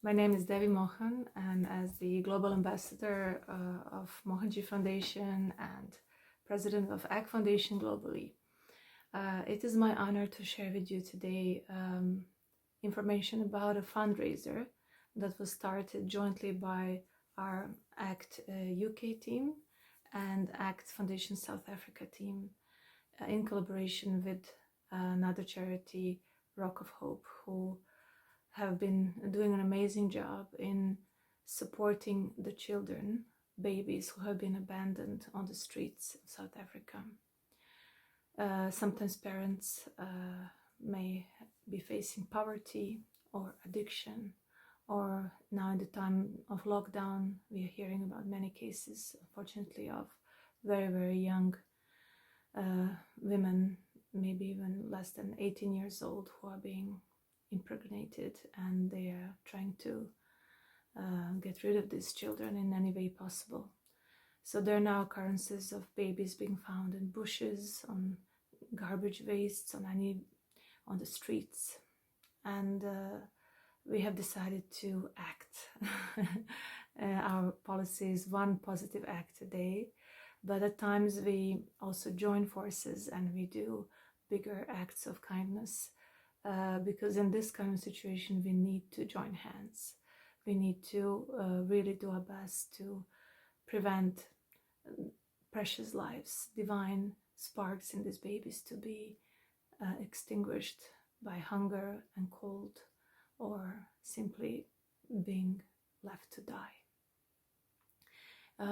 My name is Devi Mohan, and as the Global Ambassador of Mohanji Foundation and President of ACT Foundation globally, it is my honor to share with you today information about a fundraiser that was started jointly by our ACT UK team and ACT Foundation South Africa team in collaboration with another charity, Rock of Hope, who have been doing an amazing job in supporting the children, babies who have been abandoned on the streets of South Africa. Sometimes parents may be facing poverty or addiction, or now in the time of lockdown, we are hearing about many cases, unfortunately, of very, very young women, maybe even less than 18 years old, who are being impregnated, and they are trying to get rid of these children in any way possible. So there are now occurrences of babies being found in bushes, on garbage wastes, on the streets, and we have decided to act. Our policy is one positive act a day, but at times we also join forces and we do bigger acts of kindness. Because in this kind of situation, we need to join hands. We need to really do our best to prevent precious lives, divine sparks in these babies to be extinguished by hunger and cold, or simply being left to die.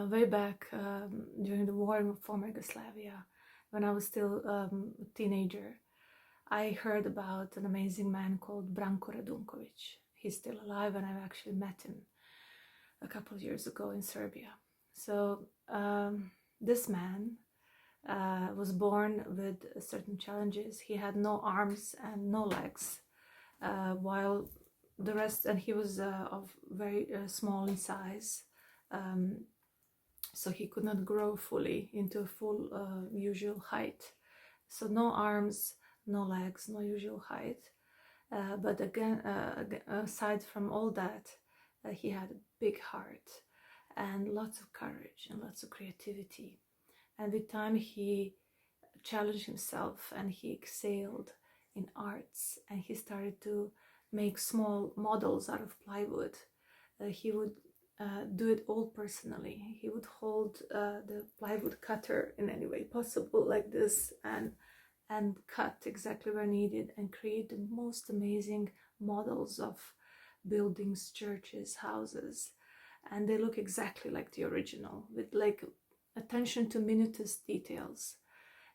Way back during the war in former Yugoslavia, when I was still a teenager, I heard about an amazing man called Branko Radunkovic. He's still alive, and I've actually met him a couple of years ago in Serbia. So this man was born with certain challenges. He had no arms and no legs, while the rest, and he was of very small in size, so he could not grow fully into a full usual height. So no arms, no legs, no usual height. But again, aside from all that, he had a big heart and lots of courage and lots of creativity. And with time, he challenged himself and he excelled in arts, and he started to make small models out of plywood. He would do it all personally. He would hold the plywood cutter in any way possible, like this, and cut exactly where needed and create the most amazing models of buildings, churches, houses. And they look exactly like the original, with like attention to minutest details.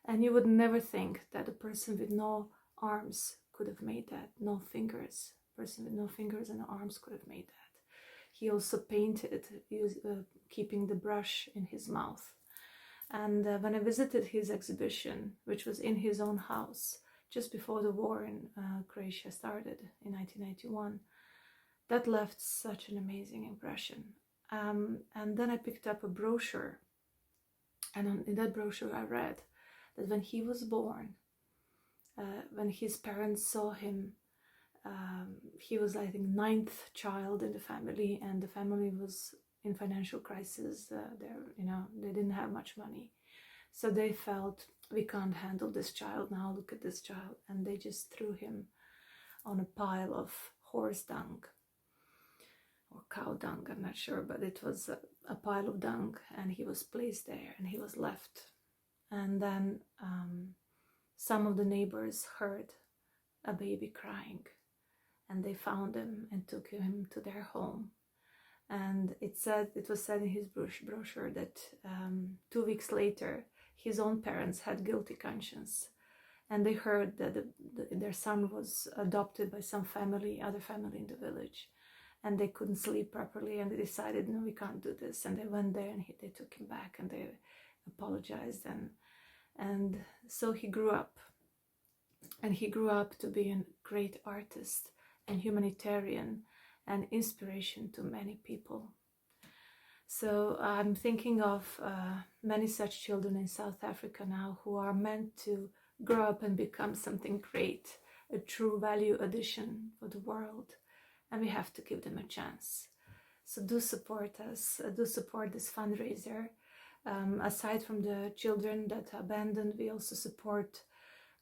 And you would never think that a person with no arms could have made that, no fingers, person with no fingers and no arms could have made that. He also painted, keeping the brush in his mouth. And when I visited his exhibition, which was in his own house, just before the war in Croatia started in 1991, that left such an amazing impression. And then I picked up a brochure, and in that brochure I read that when he was born, when his parents saw him, he was, I think, 9th child in the family, and the family was in financial crisis. They didn't have much money, so they felt, we can't handle this child now, look at this child, and they just threw him on a pile of horse dung or cow dung, I'm not sure, but it was a pile of dung, and he was placed there and he was left. And then some of the neighbors heard a baby crying, and they found him and took him to their home. And it was said in his brochure that 2 weeks later, his own parents had guilty conscience, and they heard that their son was adopted by some other family in the village, and they couldn't sleep properly, and they decided, no, we can't do this. And they went there and they took him back, and they apologized, and so he grew up, and he grew up to be a great artist and humanitarian and inspiration to many people. So I'm thinking of many such children in South Africa now who are meant to grow up and become something great, a true value addition for the world, and we have to give them a chance. So do support us, do support this fundraiser. Aside from the children that are abandoned, we also support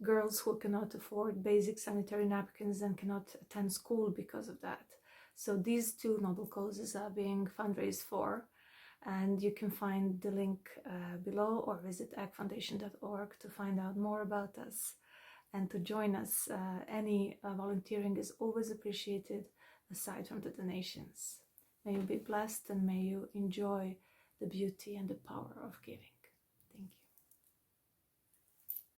girls who cannot afford basic sanitary napkins and cannot attend school because of that. So these two noble causes are being fundraised for, and you can find the link below, or visit agfoundation.org to find out more about us and to join us. Any volunteering is always appreciated, aside from the donations. May you be blessed, and may you enjoy the beauty and the power of giving.